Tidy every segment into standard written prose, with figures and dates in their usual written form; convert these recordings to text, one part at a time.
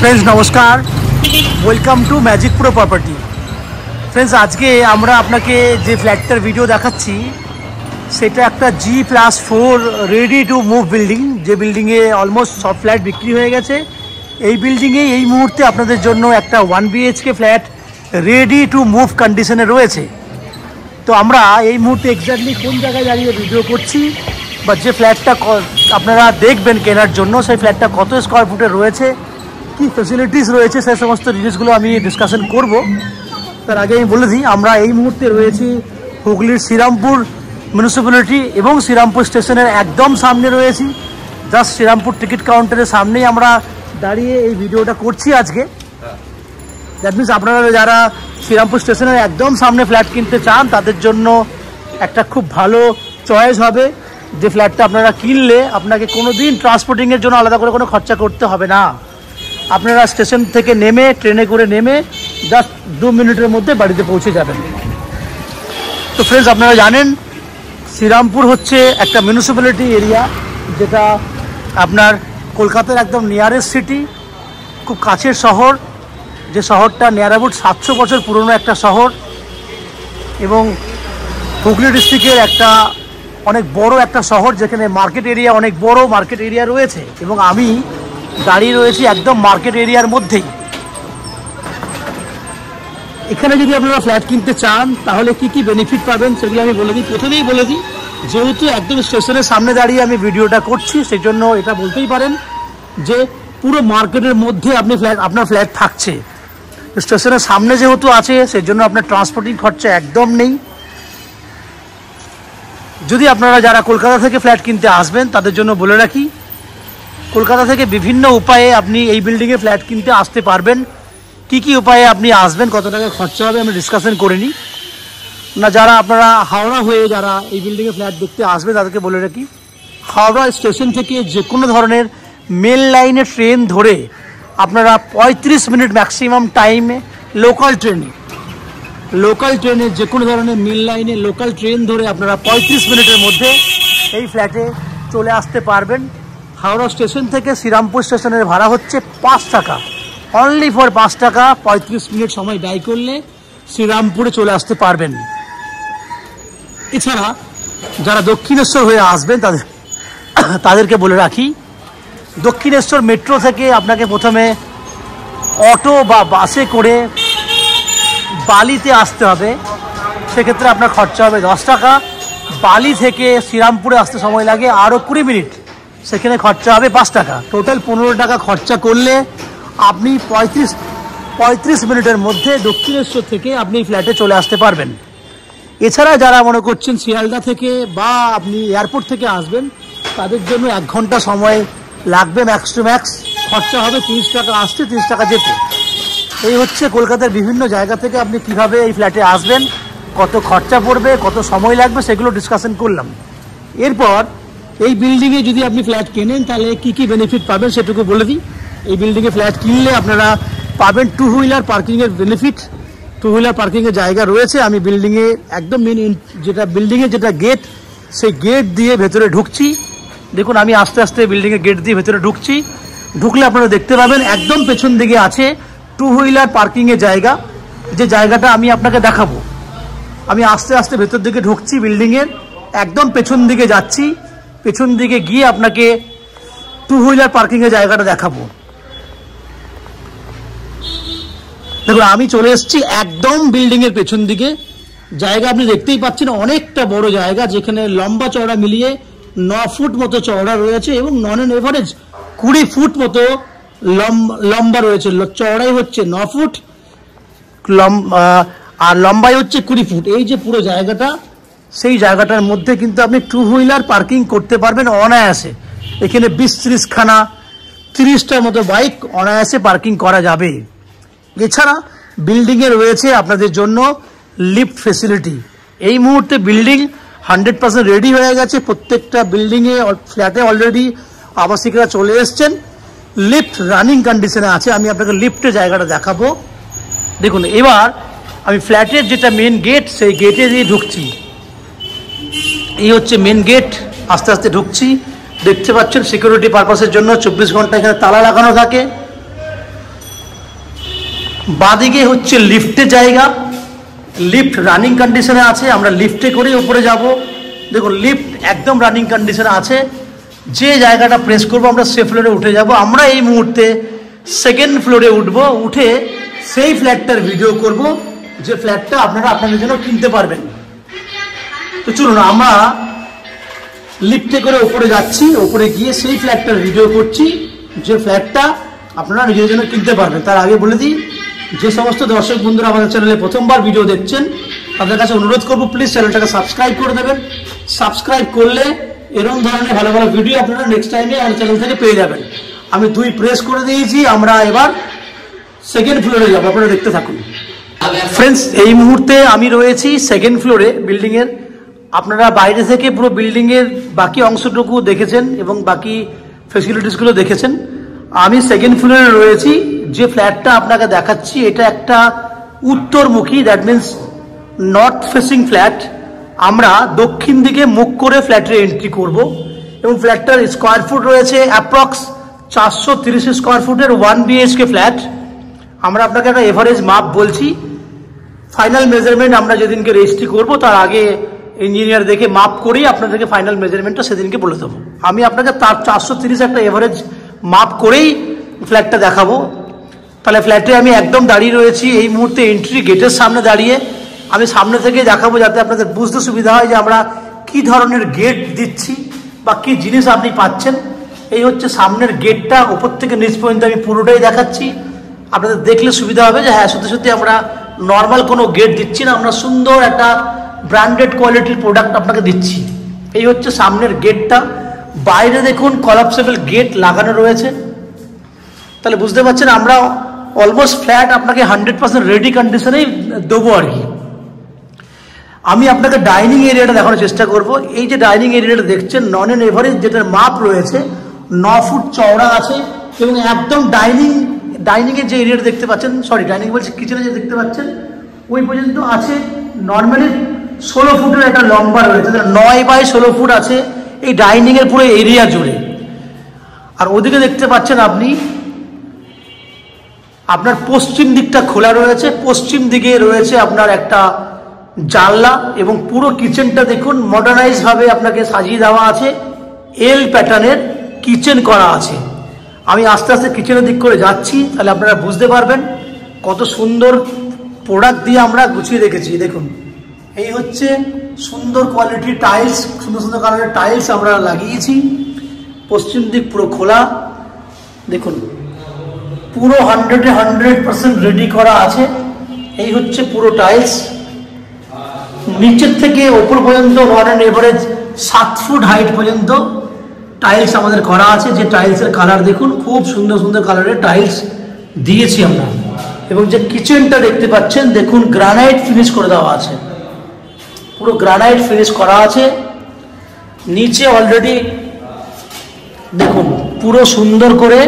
Friends नमस्कार, welcome to magic pro property. Friends आज के আমরা আপনাকে যে ফ্ল্যাটটার ভিডিও দেখাচ্ছি সেটা একটা G+4 ready to move building, যে বিল্ডিংয়ে অলমোস্ট সব ফ্ল্যাট বিক্রি হয়ে গেছে। এই বিল্ডিংয়ে এই মুহূর্তে আপনাদের জন্য একটা 1 BHK flat ready to move কন্ডিশনে রয়েছে। তো আমরা এই মুহূর্তে এক্স্যাক্টলি কোন জায়গায় দাঁড়িয়ে ভিডিও করছি বা যে ফ্ল্যাটটা আপনারা দেখবেন কেনার জন্য সেই ফ্ল্যাটটা কত স্কোয়ার ফুটে রয়েছে, কি ফ্যাসিলিটিস রয়েছে, সেই সমস্ত জিনিসগুলো আমি ডিসকাশন করব। তার আগে আমি বলে দিই, আমরা এই মুহূর্তে রয়েছি হুগলির শ্রীরামপুর মিউনিসিপ্যালিটি এবং শ্রীরামপুর স্টেশনের একদম সামনে রয়েছি। জাস্ট শ্রীরামপুর টিকিট কাউন্টারের সামনেই আমরা দাঁড়িয়ে এই ভিডিওটা করছি আজকে। দ্যাট মিনস আপনারা যারা শ্রীরামপুর স্টেশনের একদম সামনে ফ্ল্যাট কিনতে চান তাদের জন্য একটা খুব ভালো চয়েস হবে, যে ফ্ল্যাটটা আপনারা কিনলে আপনাকে কোনো দিন ট্রান্সপোর্টিংয়ের জন্য আলাদা করে কোনো খরচা করতে হবে না। আপনারা স্টেশন থেকে নেমে ট্রেনে করে নেমে জাস্ট 2 মিনিটের মধ্যে বাড়িতে পৌঁছে যাবেন। তো ফ্রেন্ডস আপনারা জানেন শ্রীরামপুর হচ্ছে একটা মিউনিসিপ্যালিটি এরিয়া, যেটা আপনার কলকাতার একদম নিয়ারেস্ট সিটি, খুব কাছের শহর, যে শহরটা নিয়ার অ্যাবাউট 700 বছর পুরনো একটা শহর এবং হুগলি ডিস্ট্রিক্টের একটা অনেক বড় একটা শহর, যেখানে মার্কেট এরিয়া, অনেক বড় মার্কেট এরিয়া রয়েছে এবং আমি দাঁড়িয়ে রয়েছি একদম মার্কেট এরিয়ার মধ্যেই। এখানে যদি আপনারা ফ্ল্যাট কিনতে চান তাহলে কি কি বেনিফিট পাবেন সেগুলো আমি বলে দিই। প্রথমেই বলে দিই, যেহেতু একদম স্টেশনের সামনে দাঁড়িয়ে আমি ভিডিওটা করছি সেই জন্য এটা বলতেই পারেন যে পুরো মার্কেটের মধ্যে আপনার ফ্ল্যাট থাকছে। স্টেশনের সামনে যেহেতু আছে সেই জন্য আপনার ট্রান্সপোর্টিং খরচা একদম নেই। যদি আপনারা যারা কলকাতা থেকে ফ্ল্যাট কিনতে আসবেন তাদের জন্য বলে রাখি, কলকাতা থেকে বিভিন্ন উপায়ে আপনি এই বিল্ডিংয়ে ফ্ল্যাট কিনতে আসতে পারবেন। কি কি উপায়ে আপনি আসবেন, কত টাকা খরচা হবে আমি ডিসকাশন করে নিই না। যারা আপনারা হাওড়া হয়ে যারা এই বিল্ডিংয়ে ফ্ল্যাট দেখতে আসবে তাদেরকে বলে রাখি, হাওড়া স্টেশন থেকে যে কোনো ধরনের মেল লাইনে ট্রেন ধরে আপনারা 35 মিনিট ম্যাক্সিমাম টাইমে লোকাল ট্রেনে যে কোনো ধরনের মেল লাইনে লোকাল ট্রেন ধরে আপনারা 35 মিনিটের মধ্যে এই ফ্ল্যাটে চলে আসতে পারবেন। হাওড়া স্টেশন থেকে শ্রীরামপুর স্টেশনের ভাড়া হচ্ছে 5 টাকা, অনলি ফর 5 টাকা 35 মিনিট সময় ব্যয় করলে শ্রীরামপুরে চলে আসতে পারবেন। এছাড়া যারা দক্ষিণেশ্বর হয়ে আসবেন তাদেরকে বলে রাখি, দক্ষিণেশ্বর মেট্রো থেকে আপনাকে প্রথমে অটো বা বাসে করে বালিতে আসতে হবে, সেক্ষেত্রে আপনার খরচা হবে 10 টাকা। বালি থেকে শ্রীরামপুরে আসতে সময় লাগে আরও 20 মিনিট, সেখানে খরচা হবে 5 টাকা। টোটাল 15 টাকা খরচা করলে আপনি 35 মিনিটের মধ্যে দক্ষিণেশ্বর থেকে আপনি ফ্ল্যাটে চলে আসতে পারবেন। এছাড়া যারা মনে করছেন শিয়ালদা থেকে বা আপনি এয়ারপোর্ট থেকে আসবেন তাদের জন্য 1 ঘন্টা সময় লাগবে ম্যাক্স টু ম্যাক্স, খরচা হবে 30 টাকা আসতে, 30 টাকা যেতে। এই হচ্ছে কলকাতার বিভিন্ন জায়গা থেকে আপনি কিভাবে এই ফ্ল্যাটে আসবেন, কত খরচা পড়বে, কত সময় লাগবে, সেগুলো ডিসকাশন করলাম। এরপর এই বিল্ডিংয়ে যদি আপনি ফ্ল্যাট কেনেন তাহলে কি কি বেনিফিট পাবেন সেটুকু বলে দিই। এই বিল্ডিংয়ে ফ্ল্যাট কিনলে আপনারা পাবেন 2 হুইলার পার্কিংয়ের বেনিফিট। 2 হুইলার পার্কিংয়ের জায়গা রয়েছে। আমি বিল্ডিংয়ে একদম বিল্ডিংয়ের যেটা গেট, সেই গেট দিয়ে ভেতরে ঢুকছি। দেখুন আমি আস্তে আস্তে বিল্ডিংয়ের গেট দিয়ে ভেতরে ঢুকছি। ঢুকলে আপনারা দেখতে পাবেন একদম পেছন দিকে আছে 2 হুইলার পার্কিংয়ের জায়গা, যে জায়গাটা আমি আপনাকে দেখাবো। আমি আস্তে আস্তে ভেতর দিকে ঢুকছি, বিল্ডিংয়ের একদম পেছন দিকে যাচ্ছি। পেছন দিকে গিয়ে আপনাকে 2 হুইলার পার্কিংয়ের জায়গাটা দেখাবো। দেখুন আমি চলে এসেছি একদম বিল্ডিংয়ের পেছন দিকে। জায়গা আপনি দেখতেই পাচ্ছেন, অনেকটা বড় জায়গা, যেখানে লম্বা চওড়া মিলিয়ে 9 ফুট মতো চওড়া রয়েছে এবং নন অন এভারেজ 20 ফুট মতো লম্বা রয়েছে। চওড়াই হচ্ছে 9 ফুট আর লম্বাই হচ্ছে 20 ফুট। এই যে পুরো জায়গাটা, সেই জায়গাটার মধ্যে কিন্তু আপনি 2 হুইলার পার্কিং করতে পারবেন অনায়াসে। এখানে 20-30 খানা 30টার মতো বাইক অনায়াসে পার্কিং করা যাবে। এছাড়া বিল্ডিংয়ে রয়েছে আপনাদের জন্য লিফট ফেসিলিটি। এই মুহূর্তে বিল্ডিং 100% রেডি হয়ে গেছে। প্রত্যেকটা বিল্ডিংয়ে ফ্ল্যাটে অলরেডি আবাসিকরা চলে এসছেন, লিফট রানিং কন্ডিশনে আছে। আমি আপনাকে লিফটের জায়গাটা দেখাবো। দেখুন এবার আমি ফ্ল্যাটের যেটা মেন গেট, সেই গেটে দিয়ে ঢুকছি। এই হচ্ছে মেন গেট, আস্তে আস্তে ঢুকছি। দেখতে পাচ্ছেন সিকিউরিটি পারপাসের জন্য 24 ঘন্টা এখানে তালা লাগানো থাকে। বাঁদিকে হচ্ছে লিফটের জায়গা, লিফট রানিং কন্ডিশনে আছে, আমরা লিফটে করেই উপরে যাব। দেখুন লিফট একদম রানিং কন্ডিশনে আছে, যে জায়গাটা প্রেস করব আমরা সে ফ্লোরে উঠে যাব। আমরা এই মুহূর্তে সেকেন্ড ফ্লোরে উঠব, উঠে সেই ফ্ল্যাটটার ভিডিও করব, যে ফ্ল্যাটটা আপনারা আপনাদের জন্য কিনতে পারবেন। তো চলুন আমরা লিফটে করে উপরে যাচ্ছি, উপরে গিয়ে সেই ফ্ল্যাটটার ভিডিও করছি, যে ফ্ল্যাটটা আপনারা নিজেদের জন্য কিনতে পারবেন। তার আগে বলে দিই, যে সমস্ত দর্শক বন্ধুরা আমাদের চ্যানেলে প্রথমবার ভিডিও দেখছেন তাদের কাছে অনুরোধ করবো প্লিজ চ্যানেলটাকে সাবস্ক্রাইব করে দেবেন। সাবস্ক্রাইব করলে এরকম ধরনের ভালো ভালো ভিডিও আপনারা নেক্সট টাইমে আমার চ্যানেল থেকে পেয়ে যাবেন। আমি 2 প্রেস করে দিয়েছি, আমরা এবার সেকেন্ড ফ্লোরে যাবো, আপনারা দেখতে থাকুন। ফ্রেন্ডস, এই মুহূর্তে আমি রয়েছি সেকেন্ড ফ্লোরে বিল্ডিংয়ের। আপনারা বাইরে থেকে পুরো বিল্ডিংয়ের বাকি অংশটুকু দেখেছেন এবং বাকি ফেসিলিটিসগুলো দেখেছেন। আমি সেকেন্ড ফ্লোরে রয়েছি। যে ফ্ল্যাটটা আপনাকে দেখাচ্ছি এটা একটা উত্তরমুখী, that means north facing flat. আমরা দক্ষিণ দিকে মুখ করে ফ্ল্যাটের এন্ট্রি করব এবং ফ্ল্যাটটার স্কোয়ার ফুট রয়েছে অ্যাপ্রক্স 430 স্কোয়ার ফুটের 1 BHK ফ্ল্যাট। আমরা আপনাকে একটা এভারেজ মাপ বলছি, ফাইনাল মেজারমেন্ট আমরা যেদিনকে রেজিস্ট্রি করবো তার আগে ইঞ্জিনিয়ার দেখে মাপ করেই আপনাদেরকে ফাইনাল মেজারমেন্টটা সেদিনকে বলে দেবো। আমি আপনাকে তার 430 একটা এভারেজ মাপ করেই ফ্ল্যাটটা দেখাবো। তাহলে ফ্ল্যাটে আমি একদম দাঁড়িয়ে রয়েছি এই মুহূর্তে এন্ট্রি গেটের সামনে দাঁড়িয়ে। আমি সামনে থেকে দেখাবো যাতে আপনাদের বুঝতে সুবিধা হয় যে আমরা কি ধরনের গেট দিচ্ছি বা কি জিনিস আপনি পাচ্ছেন। এই হচ্ছে সামনের গেটটা, উপর থেকে নিচ পর্যন্ত আমি পুরোটাই দেখাচ্ছি। আপনাদের দেখলে সুবিধা হবে যে হ্যাঁ সত্যি সত্যি আমরা নর্মাল কোনো গেট দিচ্ছি না, আমরা সুন্দর একটা ব্র্যান্ডেড কোয়ালিটির প্রোডাক্ট আপনাকে দিচ্ছি। এই হচ্ছে সামনের গেটটা। বাইরে দেখুন কলাপসেবল গেট লাগানো রয়েছে। তাহলে বুঝতে পারছেন আমরা অলমোস্ট ফ্ল্যাট আপনাকে 100% রেডি কন্ডিশনেই দেবো আর কি। আমি আপনাকে ডাইনিং এরিয়াটা দেখানোর চেষ্টা করব। এই যে ডাইনিং এরিয়াটা দেখছেন নন অ্যান্ড এভারেজ, যেটার মাপ রয়েছে 9 ফুট চওড়া আছে এবং একদম ডাইনিংয়ের যে এরিয়াটা দেখতে পাচ্ছেন, সরি ডাইনিং বলছি কিচেনে যে দেখতে পাচ্ছেন ওই পর্যন্ত আছে। নর্মালি 16 ফুটের একটা লম্বা রয়েছে, 9 বাই 16 ফুট আছে এই ডাইনিংয়ের পুরো এরিয়া জুড়ে। আর ওদিকে দেখতে পাচ্ছেন আপনি আপনার পশ্চিম দিকটা খোলা রয়েছে, পশ্চিম দিকে রয়েছে আপনার একটা জানলা এবং পুরো কিচেনটা দেখুন মডার্নাইজ ভাবে আপনাকে সাজিয়ে দেওয়া আছে। এল প্যাটার্নের কিচেন করা আছে। আমি আস্তে আস্তে কিচেনের দিক করে যাচ্ছি, তাহলে আপনারা বুঝতে পারবেন কত সুন্দর প্রোডাক্ট দিয়ে আমরা গুছিয়ে রেখেছি। দেখুন এই হচ্ছে সুন্দর কোয়ালিটির টাইলস, সুন্দর সুন্দর কালারের টাইলস আমরা লাগিয়েছি। পশ্চিম দিক পুরো খোলা, দেখুন পুরো 100% রেডি করা আছে। এই হচ্ছে পুরো টাইলস, নিচের থেকে ওপর পর্যন্ত নন অ্যান্ড এভারেজ 7 ফুট হাইট পর্যন্ত টাইলস আমাদের করা আছে। যে টাইলসের কালার দেখুন খুব সুন্দর সুন্দর কালারের টাইলস দিয়েছি আমরা। এবং যে কিচেনটা দেখতে পাচ্ছেন দেখুন গ্রানাইট ফিনিশ করে দেওয়া আছে, পুরো গ্রানাইট ফিনিশ করা আছে। নিচে অলরেডি দেখুন পুরো সুন্দর করে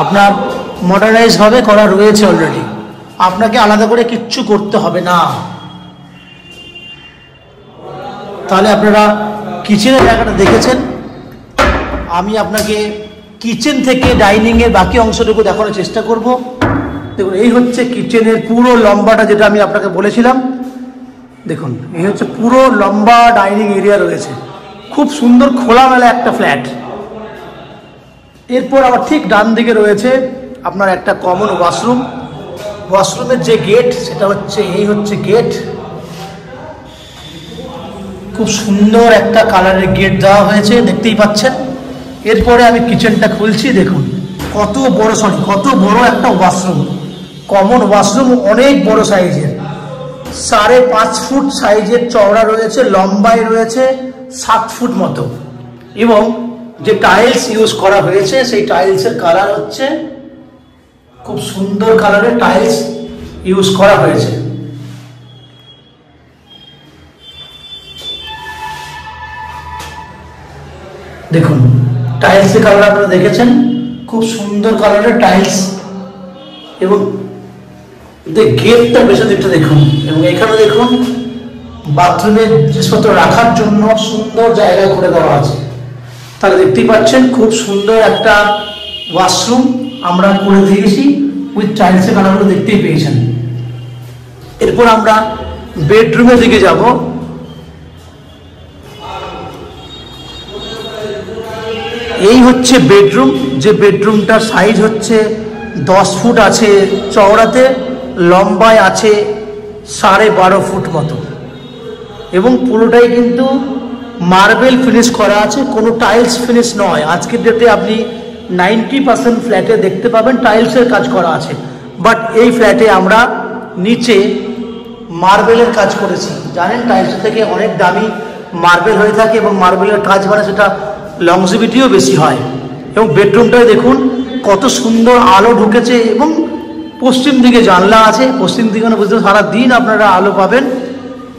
আপনার মডার্নাইজ ভাবে করা রয়েছে অলরেডি, আপনাকে আলাদা করে কিচ্ছু করতে হবে না। তাহলে আপনারা কিচেনের জায়গাটা দেখেছেন। আমি আপনাকে কিচেন থেকে ডাইনিংয়ের বাকি অংশটুকু দেখানোর চেষ্টা করব। দেখুন এই হচ্ছে কিচেনের পুরো লম্বাটা, যেটা আমি আপনাকে বলেছিলাম। দেখুন এই হচ্ছে পুরো লম্বা ডাইনিং এরিয়া রয়েছে, খুব সুন্দর খোলামেলা একটা ফ্ল্যাট। এরপর আবার ঠিক ডান দিকে রয়েছে আপনার একটা কমন ওয়াশরুম। ওয়াশরুমের যে গেট সেটা হচ্ছে এই হচ্ছে গেট, খুব সুন্দর একটা কালারের গেট দেওয়া হয়েছে, দেখতেই পাচ্ছেন। এরপরে আমি কিচেনটা খুলছি, দেখুন কত বড় একটা ওয়াশরুম, কমন ওয়াশরুম, অনেক বড় সাইজের, 5.5 ফুট সাইজের চওড়া রয়েছে, লম্বায় রয়েছে 7 ফুট মতো। এবং যে টাইলস ইউজ করা হয়েছে সেই টাইলসের কালার হচ্ছে খুব সুন্দর কালারের টাইলস ইউজ করা হয়েছে। দেখুন টাইলসের কালার আপনারা দেখেছেন, খুব সুন্দর কালারের টাইলস। এবং গেটটা পেছন দিকটা দেখুন, এবং এখানে দেখুন বাথরুমের জিনিসপত্র রাখার জন্য সুন্দর জায়গা করে দেওয়া আছে। তাহলে দেখতেই পাচ্ছেন খুব সুন্দর একটা ওয়াশরুম আমরা করে দিয়েছি। উইথ টাইলসের কালারগুলো দেখতেই পেয়েছেন। এরপর আমরা বেডরুমের দিকে যাব। এই হচ্ছে বেডরুম, যে বেডরুমটার সাইজ হচ্ছে 10 ফুট আছে চওড়াতে, লম্বায় আছে 12.5 ফুট মতো, এবং পুরোটাই কিন্তু মার্বেল ফিনিশ করা আছে, কোনো টাইলস ফিনিশ নয়। আজকের ডেটে আপনি 90% ফ্ল্যাটে দেখতে পাবেন টাইলসের কাজ করা আছে, বাট এই ফ্ল্যাটে আমরা নিচে মার্বেলের কাজ করেছি। জানেন টাইলসের থেকে অনেক দামি মার্বেল হয়ে থাকে, এবং মার্বেলের কাজ মানে সেটা লংজিভিটিও বেশি হয়। এবং বেডরুমটায় দেখুন কত সুন্দর আলো ঢুকেছে, এবং পশ্চিম দিকে জানলা আছে, পশ্চিম দিকে বুঝতে সারাদিন আপনারা আলো পাবেন,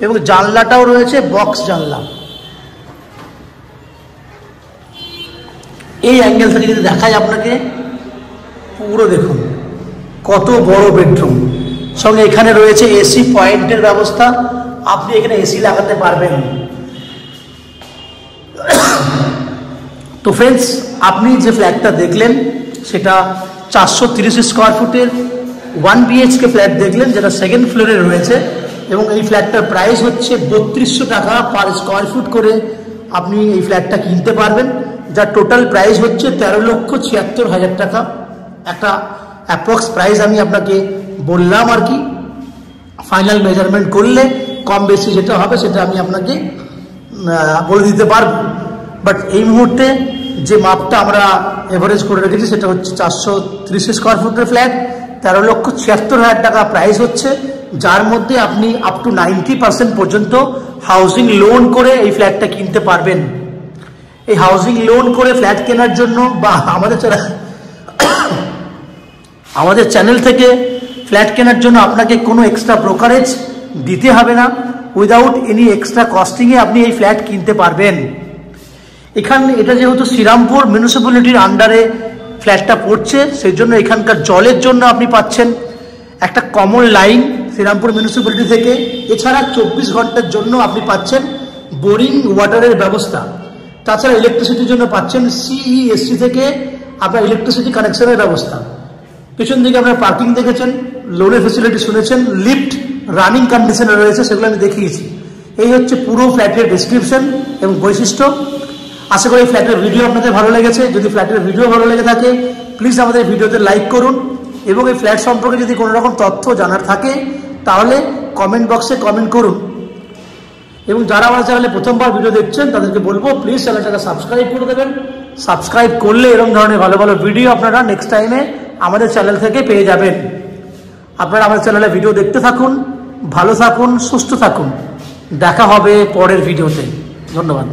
এবং জানলাটাও রয়েছে বক্স জানলা। এই অ্যাঙ্গেল থেকে যদি দেখায় আপনাকে, পুরো দেখুন কত বড় বেডরুম, সঙ্গে এখানে রয়েছে এসি পয়েন্টের ব্যবস্থা, আপনি এখানে এসি লাগাতে পারবেন। তো ফ্রেন্ডস, আপনি যে ফ্ল্যাটটা দেখলেন সেটা 430 স্কোয়ার ফুটের 1 BHK ফ্ল্যাট দেখলেন, যেটা সেকেন্ড ফ্লোরে রয়েছে, এবং এই ফ্ল্যাটটার প্রাইস হচ্ছে 3200 টাকা পার স্কোয়ার ফুট করে আপনি এই ফ্ল্যাটটা কিনতে পারবেন, যার টোটাল প্রাইস হচ্ছে 13,76,000 টাকা। একটা অ্যাপ্রক্স প্রাইস আমি আপনাকে বললাম আর কি, ফাইনাল মেজারমেন্ট করলে কম বেশি যেটা হবে সেটা আমি আপনাকে বলে দিতে পারবো। বাট এই মুহূর্তে যে মাপটা আমরা এভারেজ করে রেখেছি সেটা হচ্ছে 430 স্কোয়ার ফুটের ফ্ল্যাট, 13,76,000 টাকা প্রাইস হচ্ছে, যার মধ্যে আপনি আপ টু 90% পর্যন্ত হাউজিং লোন করে এই ফ্ল্যাটটা কিনতে পারবেন। এই হাউজিং লোন করে ফ্ল্যাট কেনার জন্য বা আমাদের চ্যানেল থেকে ফ্ল্যাট কেনার জন্য আপনাকে কোনো এক্সট্রা ব্রোকারেজ দিতে হবে না, উইদাউট এনি এক্সট্রা কস্টিংয়ে আপনি এই ফ্ল্যাট কিনতে পারবেন। এখানে এটা যেহেতু শ্রীরামপুর মিউনিসিপ্যালিটির আন্ডারে ফ্ল্যাটটা পড়ছে, সেই জন্য এখানকার জলের জন্য আপনি পাচ্ছেন একটা কমন লাইন শ্রীরামপুর মিউনিসিপ্যালিটি থেকে, এছাড়া 24 ঘন্টার জন্য আপনি পাচ্ছেন বোরিং ওয়াটারের ব্যবস্থা। তাছাড়া ইলেকট্রিসিটির জন্য পাচ্ছেন CESC থেকে আপনার ইলেকট্রিসিটি কানেকশনের ব্যবস্থা। পেছন দিকে আপনার পার্কিং দেখেছেন, লোনের ফেসিলিটি শুনেছেন, লিফট রানিং কন্ডিশনে রয়েছে, সেগুলো আমি দেখিয়েছি। এই হচ্ছে পুরো ফ্ল্যাটের ডেসক্রিপশন এবং বৈশিষ্ট্য। আশা করি ফ্ল্যাটের ভিডিও আপনাদের ভালো লেগেছে। যদি ফ্ল্যাটের ভিডিও ভালো লেগে থাকে প্লিজ আমাদের ভিডিওতে লাইক করুন, এবং এই ফ্ল্যাট সম্পর্কে যদি কোনো রকম তথ্য জানার থাকে তাহলে কমেন্ট বক্সে কমেন্ট করুন। এবং যারা আমার চ্যানেলে প্রথমবার ভিডিও দেখছেন তাদেরকে বলবো প্লিজ চ্যানেলটাকে সাবস্ক্রাইব করে দেবেন। সাবস্ক্রাইব করলে এরকম ধরনের ভালো ভালো ভিডিও আপনারা নেক্সট টাইমে আমাদের চ্যানেল থেকে পেয়ে যাবেন। আপনারা আমাদের চ্যানেলে ভিডিও দেখতে থাকুন, ভালো থাকুন, সুস্থ থাকুন। দেখা হবে পরের ভিডিওতে। ধন্যবাদ।